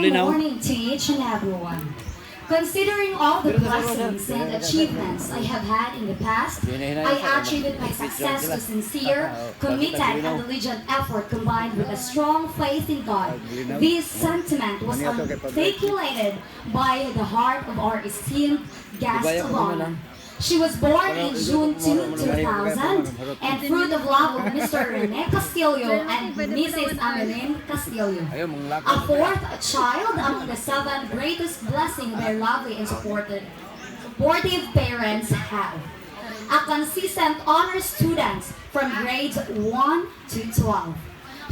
Good morning to each and everyone. Considering all the blessings and achievements I have had in the past, I attribute my success to sincere, committed, and diligent effort combined with a strong faith in God. This sentiment was articulated by the heart of our esteemed guest of honor. She was born in June 2, 2000, and fruit of love of Mr. Rene Castillo and Mrs. Annalyn Castillo. A fourth child among the seven greatest blessings their lovely and supportive parents have. A consistent honor student from grades 1 to 12.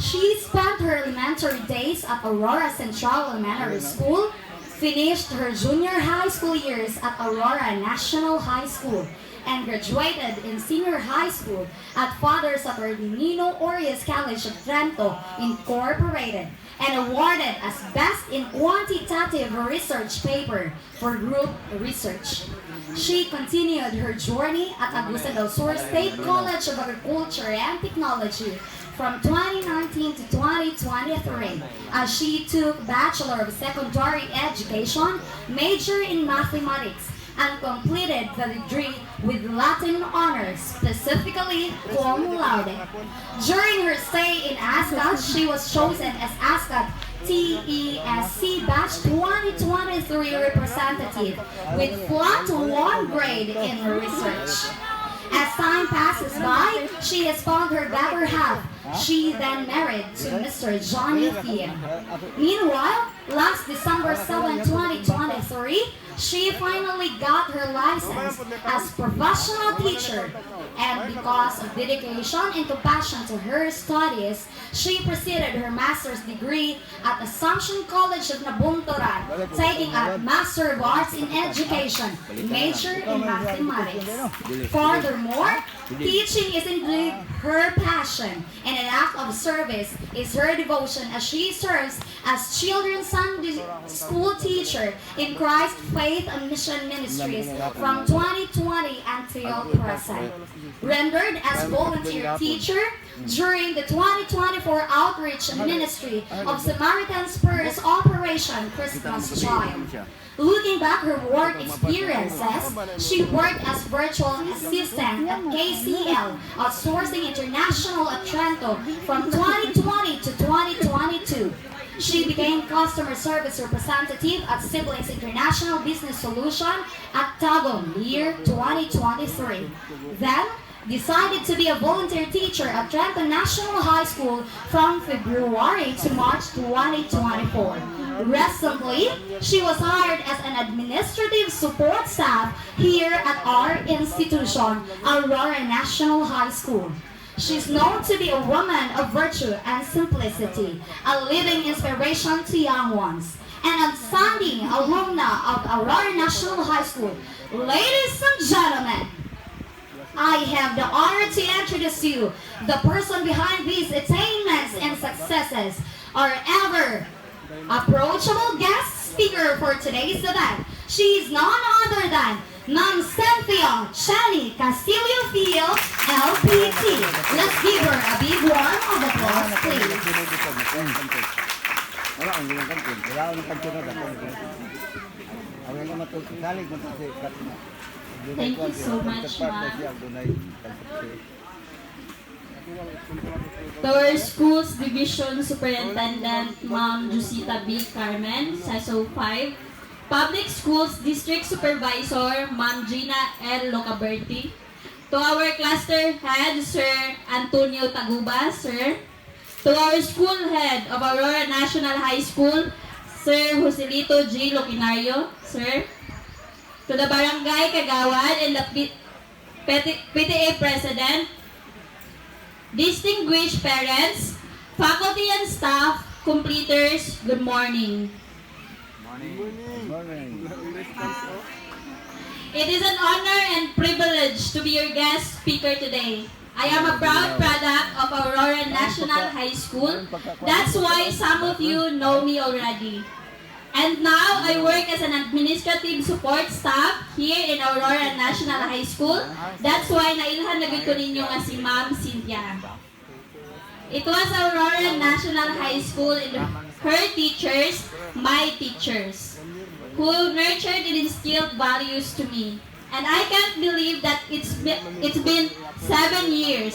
She spent her elementary days at Aurora Central Elementary School, finished her junior high school years at Aurora National High School, and graduated in senior high school at Father Saturnino Orias College of Trento, Incorporated, and awarded as Best in Quantitative Research Paper for Group Research. She continued her journey at Agusan del Sur State College of Agriculture and Technology from 2019 to 2023, as she took Bachelor of Secondary Education, major in Mathematics, and completed the degree with Latin honors, specifically cum laude. During her stay in ASCA, she was chosen as ASCA TESC Batch 2023 representative with flat 1 grade in research. As time passes by, she has found her better half. She then married to Mr. Johnny Thiem. Meanwhile, last December 7, 2023, she finally got her license as professional teacher. And because of dedication and compassion to her studies, she proceeded her master's degree at Assumption College of Nabuntoran, taking a Master of Arts in Education, major in Mathematics. Furthermore, teaching is indeed her passion, and an act of service is her devotion as she serves as Children's Sunday School teacher in Christ Faith and Mission Ministries from 2020 until present. Rendered as volunteer teacher during the 2024 Outreach Ministry of Samaritan Spurs Operation Christmas Child. Looking back her work experiences, she worked as virtual assistant at KCL Outsourcing International at Trento from 2020 to 2022. She became customer service representative at Siblings International Business Solution at Tagum, year 2023. Then, decided to be a volunteer teacher at Trento National High School from February to March 2024. Recently, she was hired as an administrative support staff here at our institution, Aurora National High School. She's known to be a woman of virtue and simplicity, a living inspiration to young ones, an outstanding alumna of Aurora National High School. Ladies and gentlemen, I have the honor to introduce you the person behind these attainments and successes, our ever approachable guest speaker for today's event. She is none other than Ma'am Cynthia Chani Castillo Field, LPT. Let's give her a big round of applause, please. Thank you so much, ma'am. To our school's division superintendent, Ma'am Jusita B. Carmen, SESO 5. Public Schools District Supervisor, Ma'am Gina L. Locaberti. To our cluster head, Sir Antonio Taguba, sir. To our school head of Aurora National High School, Sir Joselito G. Locinario, sir. To the Barangay Kagawad and the PTA President, distinguished parents, faculty and staff, completers, good morning. It is an honor and privilege to be your guest speaker today. I am a proud product of Aurora National High School. That's why some of you know me already. And now, I work as an administrative support staff here in Aurora National High School. That's why nailhan na gid ko ninyo nga si Ma'am Cynthia. It was Aurora National High School in the her teachers, my teachers, who nurtured and instilled values to me. And I can't believe that it's been 7 years.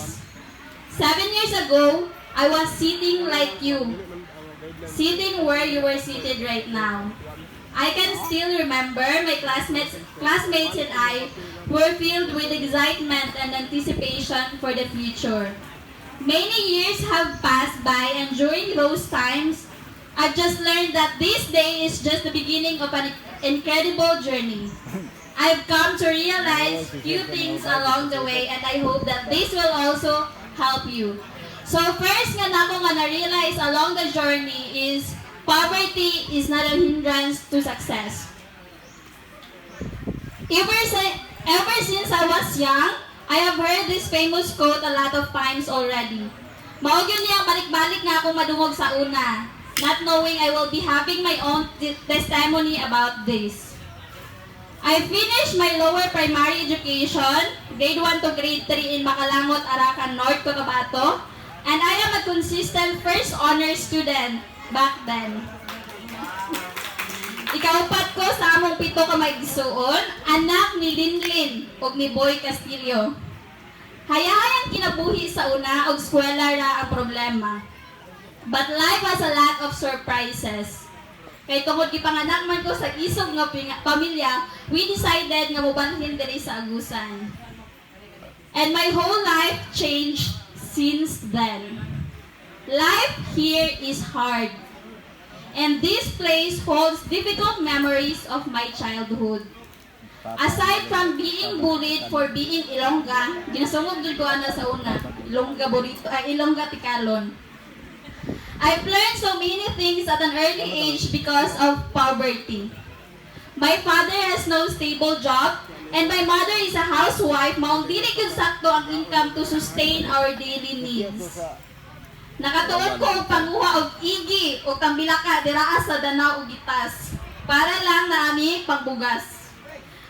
7 years ago, I was sitting like you, sitting where you were seated right now. I can still remember my classmates and I were filled with excitement and anticipation for the future. Many years have passed by, and during those times, I've just learned that this day is just the beginning of an incredible journey. I've come to realize few things along the way, and I hope that this will also help you. So first nga nako nga na-realize along the journey is poverty is not a hindrance to success. Ever since I was young, I have heard this famous quote a lot of times already. Maog yun niyang balik-balik nga akong madungog sa una, not knowing I will be having my own testimony about this. I finished my lower primary education, grade 1 to grade 3 in Makalangot, Arakan, North Cotabato, and I am a consistent first honor student back then. Ikaupat ko sa among 7 ka maigsuon, anak ni Linlin ug ni Boy Castillo. Hayahayang kinabuhi sa una og eskwela ra ang problema. But life has a lot of surprises. Kay tungod gipanganak man ko sa isog nga pamilya, we decided nga mobalhin diri sa Agusan. And my whole life changed since then. Life here is hard. And this place holds difficult memories of my childhood. Aside from being bullied for being Ilongga, ginasungog jud ko ana sa una, Ilongga Tikalon. I've learned so many things at an early age because of poverty. My father has no stable job, and my mother is a housewife, maong dili gyud sakto ang income to sustain our daily needs. Nakatuon ko og panguha og igi o kambilaka diraa sa Danao ug Gitas para lang na ami pangbugas.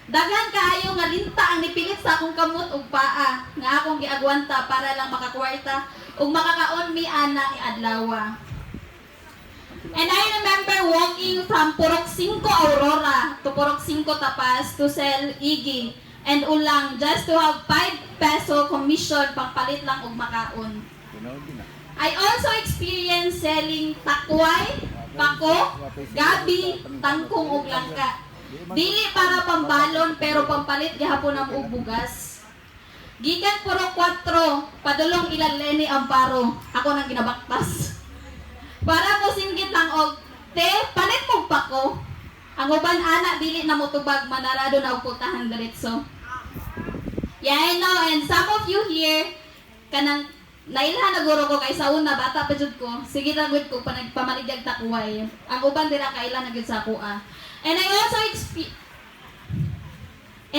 Daghan kaayo nga linta ang nipilit sa akong kamot ug paa nga akong giagwanta para lang makakwarta ug makakaon mi ana adlaw. And I remember walking from Purok 5 Aurora to Purok 5 Tapas to sell igi and ulang just to have 5 peso commission pangpalit lang og makaon. I also experienced selling takway, pako, gabi, tangkong ug langka. Dili para pambalon pero pampalit gihapon ang og bugas. Gikan Purok 4, padulong ilang Leni Amparo. Ako nang ginabaktas. Para ko singgit lang og, te, palit mo pako. Ang uban ana dili na motubag manarado na og putahan diretso. Yeah, I know, and some of you here kanang nailhan na guro ko kay sa una bata pa jud ko. Sige ra gud ko panagpamaligag takway. Ang uban dira kaila na gyud sa kuha. And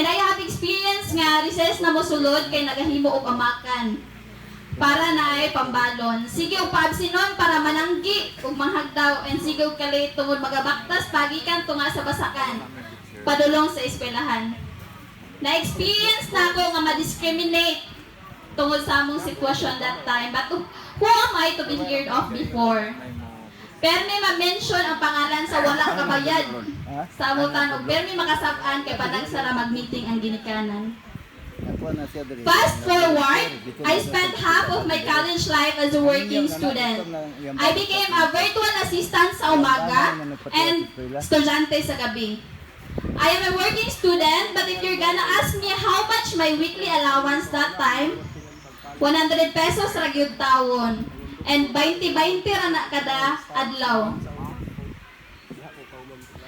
I have experience nga recess na mosulod kay nagahimo og amakan para na ay pambalon. Sige og paabsinon para mananggi ug manghagdaw and sige og kalit tungod magabaktas pagikan tunga sa basakan. Padulong sa eskwelahan. Na-experience na ako nga ma-discriminate tungod sa among sitwasyon that time. But who am I to be heard of before? Pero may ma-mention ang pangalan sa walang kabayad sa amutan o pero may makasab-an kay panagsara mag-meeting ang ginikanan. Fast forward, I spent half of my college life as a working student. I became a virtual assistant sa umaga and estudyante sa gabi. I am a working student, but if you're gonna ask me how much my weekly allowance that time, 100 pesos ra gyud taon and 20-20 ra na kada adlaw.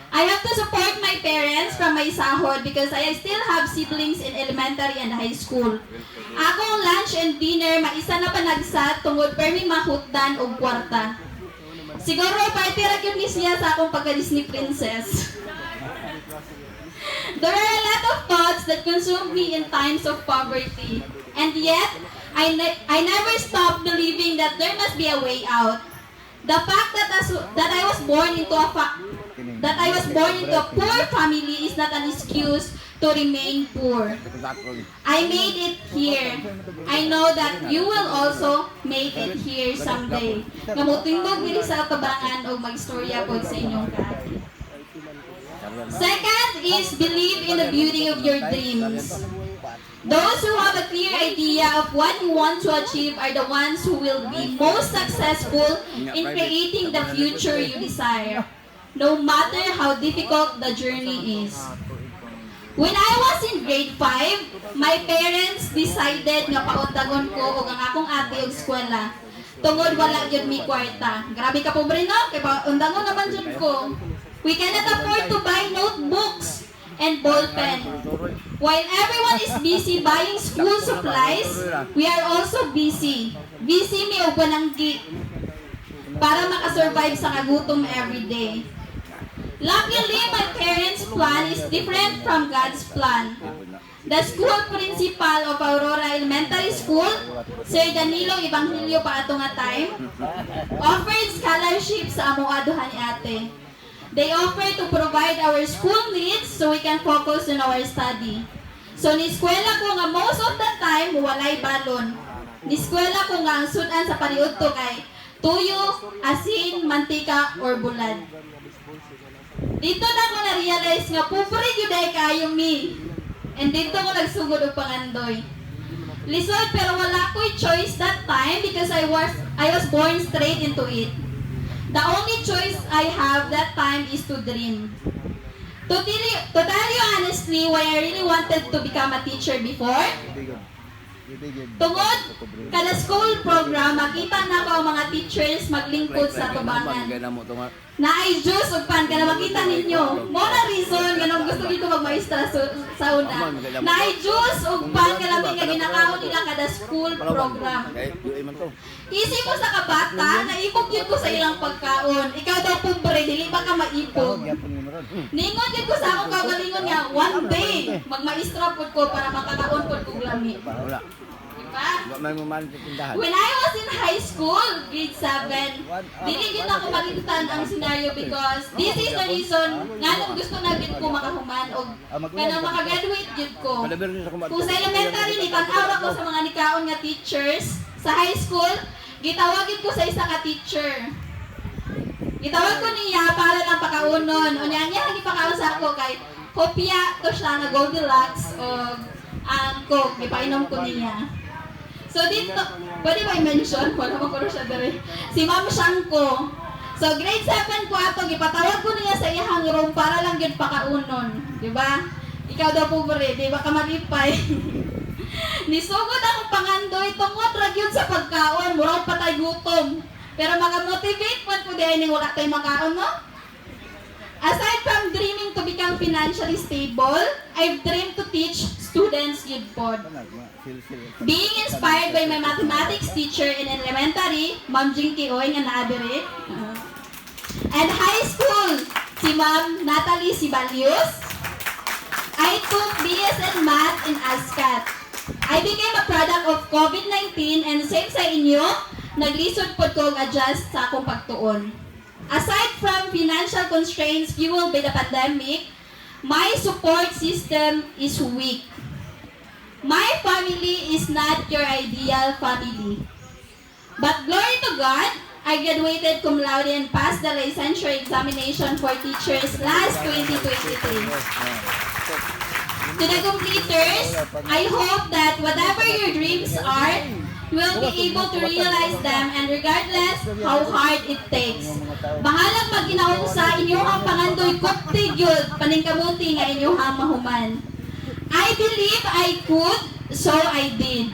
I have to support my parents from my sahod because I still have siblings in elementary and high school. Akong lunch and dinner maisa na panagsat tungod permi mahutdan og kwarta. Siguro party ra gyud ni siya sa akong pagka-Disney princess. There are a lot of thoughts that consume me in times of poverty, and yet I never stopped believing that there must be a way out. The fact that I was born into a poor family is not an excuse to remain poor. I made it here. I know that you will also make it here someday. Kamutingog diri sa atabangan o magstorya po sa inyong kaayo. Second is believe in the beauty of your dreams. Those who have a clear idea of what you want to achieve are the ones who will be most successful in creating the future you desire, no matter how difficult the journey is. When I was in grade 5, my parents decided nga paundagon ko o ang akong ate og eskwela. Tungod wala gyud mi kwarta. Grabe ka pobre no, kay paundagon naman jud ko. We cannot afford to buy notebooks and ball pen. While everyone is busy buying school supplies, we are also busy. Busy mi og pananggi para makasurvive sa kagutom every day. Luckily, my parents' plan is different from God's plan. The school principal of Aurora Elementary School, Sir Danilo Evangelio pa ato nga time, offered scholarship sa amoa duha ni ate. They offer to provide our school needs so we can focus on our study. So, ni-eskwela ko nga most of the time, walay balon. Ni-eskwela ko nga ang sudan sa paniud to kay tuyo, asin, mantika, or bulad. Dito na ko na-realize nga pobre yun ay kayo mi. And dito ko nagsugod og pangandoy. Lisod pero wala ko'y choice that time because I was born straight into it. The only choice I have that time is to dream. To tell you honestly, why I really wanted to become a teacher before, tungod kada school program, makita na ko ang mga teachers maglingkod sa tubangan. Naay juice ug pan kada makita ninyo. Mo na reason ganun gusto dito magmaestra sa una. Naay juice ug pan kada may ginakaon nila kada school program. Isip ko sa kabata, naipog yun ko sa ilang pagkaon. Ikaw daw pobre, dili ba ka maipog? Ningon yun ko sa akong kagalingon nga, one day, magmaestra pod ko para makakaon pod kong lami. Diba? When I was in high school, grade 7, dili yun ako malintan ang scenario because this is the reason nga nung gusto na yun ko makahuman o kanang makagraduate yun ko. Kung sa elementary, nipag-awa ko sa mga nikaon nga teachers. Sa high school, gitawagin ko sa isa ka teacher. Gitawag ko niya para lang pakaunon. O niya hindi pakaon sa ako kay kopya to siya na Goldilocks o ang coke. Ipainom ko niya. So dito, pwede ba i-mention? Wala mo ko siya dere. Si Ma'am Shanko. So grade 7 ko ato, gipatawag ko niya sa iyang room para lang yun pakaunon. Diba? Ikaw daw pobre, di ba ka malipay? Nisugod akong pangandoy, tungod ra gyud sa pagkaon, murag patay gutom. Pero maka-motivate man ko diay ning wala tay makaon no? Aside from dreaming to become financially stable, I've dreamed to teach students good pod. Being inspired by my mathematics teacher in elementary, Ma'am Jinky Oy nga naadere, and high school, si Ma'am Natalie Sibalius, I took BS in Math in ASCAT. I became a product of COVID-19 and same sa inyo, naglisod po ko adjust sa akong pagtuon. Aside from financial constraints fueled by the pandemic, my support system is weak. My family is not your ideal family. But glory to God, I graduated cum laude and passed the licensure examination for teachers last 2023. To the completers, I hope that whatever your dreams are, you will be able to realize them and regardless how hard it takes. Bahalang maginaon sa inyong pangandoy kuptig yun, paningkamuti nga inyong mahuman. I believe I could, so I did.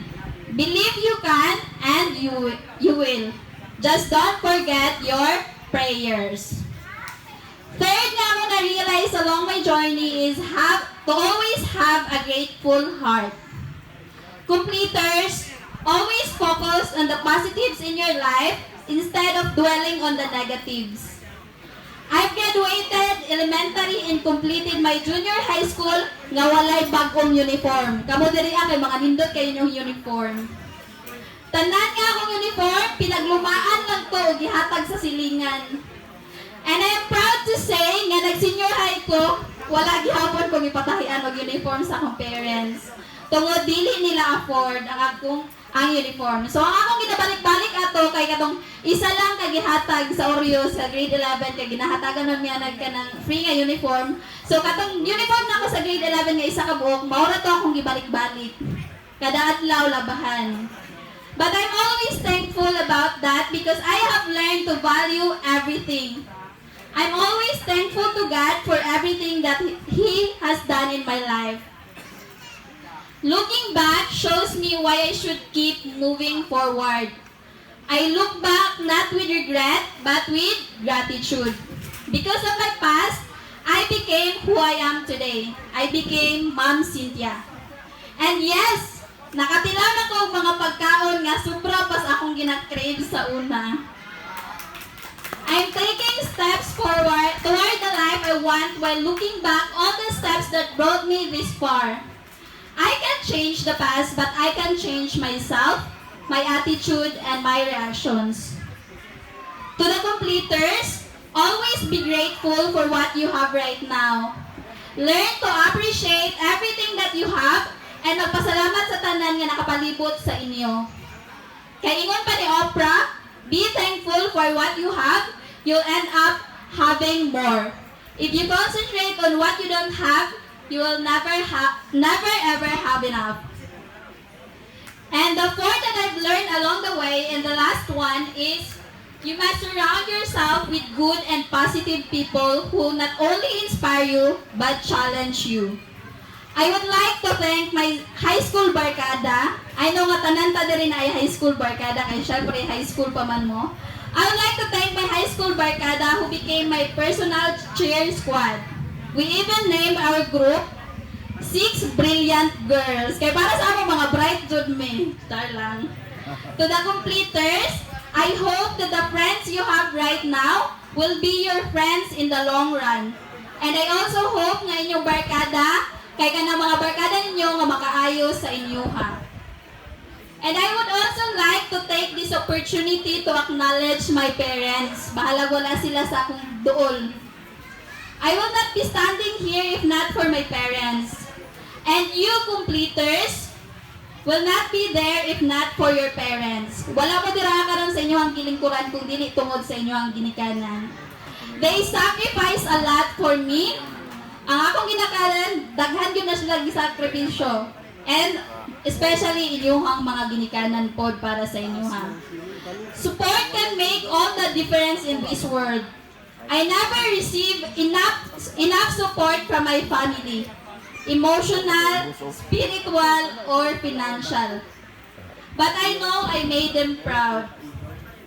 Believe you can, and you will. Just don't forget your prayers. Third nga mo na-realize along my journey is to always have a grateful heart. Completers, always focus on the positives in your life instead of dwelling on the negatives. I've graduated elementary and completed my junior high school nga walay bagong uniform. Kamo diri kay mga nindot kayo yung uniform. Tanan nga akong uniform, pinaglumaan lang to o gihatag sa silingan. And I am proud to say nga nag-senior high ko, wala gihapon kong ipatahian og uniform sa akong parents. Tungod dili nila afford ang uniform. So ang akong ginabalik-balik ato kay katong isa lang ka gihatag sa Oreo sa grade 11 kay ginahatagan man miya nag kanang free nga uniform. So katong uniform nako sa grade 11 nga isa ka buok, mao ra to akong gibalik-balik. Kada adlaw labahan. But I'm always thankful about that because I have learned to value everything. I'm always thankful to God for everything that He has done in my life. Looking back shows me why I should keep moving forward. I look back not with regret, but with gratitude. Because of my past, I became who I am today. I became Ma'am Cynthia. And yes, nakatilaw na ko mga pagkaon nga supra pas akong gina-crave sa una. I'm taking steps forward toward the life I want while looking back on the steps that brought me this far. I can change the past, but I can change myself, my attitude, and my reactions. To the completers, always be grateful for what you have right now. Learn to appreciate everything that you have and magpasalamat sa tanan nga nakapalibot sa inyo. Kay ingon pa ni Oprah, be thankful for what you have, you'll end up having more. If you concentrate on what you don't have, you will never ever have enough. And the fourth that I've learned along the way, and the last one, is you must surround yourself with good and positive people who not only inspire you, but challenge you. I would like to thank my high school barkada. I know nga tanan ta diri na ay high school barkada, kay syempre high school pa man mo. I would like to thank my high school barkada who became my personal cheer squad. We even named our group 6 Brilliant Girls. Kaya para sa among mga bright jud me. Star lang. To the completers, I hope that the friends you have right now will be your friends in the long run. And I also hope nga inyong barkada, kay kanang mga barkada ninyo nga makaayo sa inyo ha. And I would also like to take this opportunity to acknowledge my parents. Bahalag wala sila sa akong duol. I will not be standing here if not for my parents. And you completers will not be there if not for your parents. Wala mo dira karon sa inyo ang gilingkuran kung dili tungod sa inyo ang ginikanan. They sacrifice a lot for me. Ang akong ginakanan, daghan yun na sila gisakripisyo. And especially inyong mga ginikanan pod para sa inyo ha. Support can make all the difference in this world. I never received enough support from my family, emotional, spiritual, or financial. But I know I made them proud.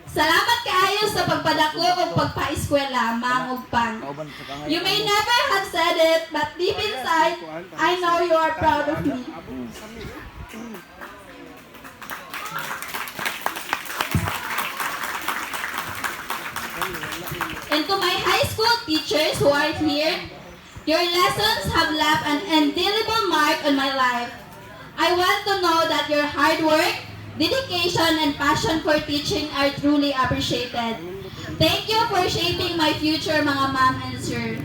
Salamat kaayo sa pagpadako o pagpa-eskwela, Mang ug Pang. You may never have said it, but deep inside, I know you are proud of me. And to my high school teachers who are here, your lessons have left an indelible mark on my life. I want to know that your hard work, dedication, and passion for teaching are truly appreciated. Thank you for shaping my future, mga ma'am and sir.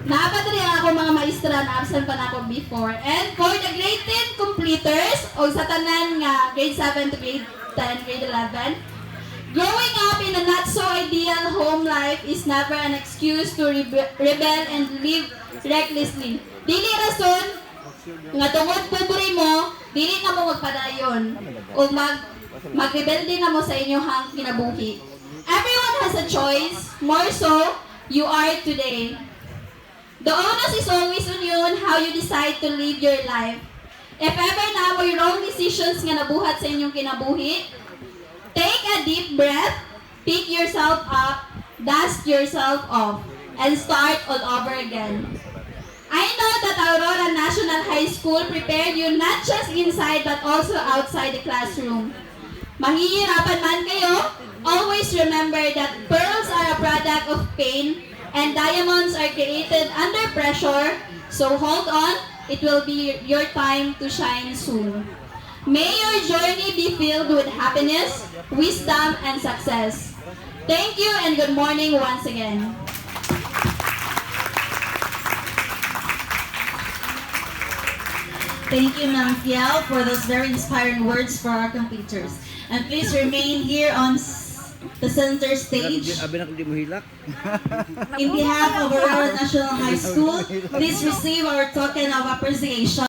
Napadali ako mga maestra na absent pa na ako before. And for the grade 10 completers, o sa tanan nga grade 7 to grade 10, grade 11, growing up in a not-so-ideal home life is never an excuse to rebel and live recklessly. Dili rason nga tungod pobre mo, dili na mo magpadayon o magrebelde na mo sa inyong kinabuhi. Everyone has a choice, more so, you are today. The onus is always on you on how you decide to live your life. If ever na mo your own decisions nga nabuhat sa inyong kinabuhi, take a deep breath, pick yourself up, dust yourself off, and start all over again. I know that Aurora National High School prepared you not just inside but also outside the classroom. Mahihirapan man kayo, always remember that pearls are a product of pain and diamonds are created under pressure, so hold on, it will be your time to shine soon. May your journey be filled with happiness, wisdom, and success. Thank you and good morning once again. Thank you, Ma'am Fiel, for those very inspiring words for our completers. And please remain here on the center stage. In behalf of Aurora National High School, please receive our token of appreciation.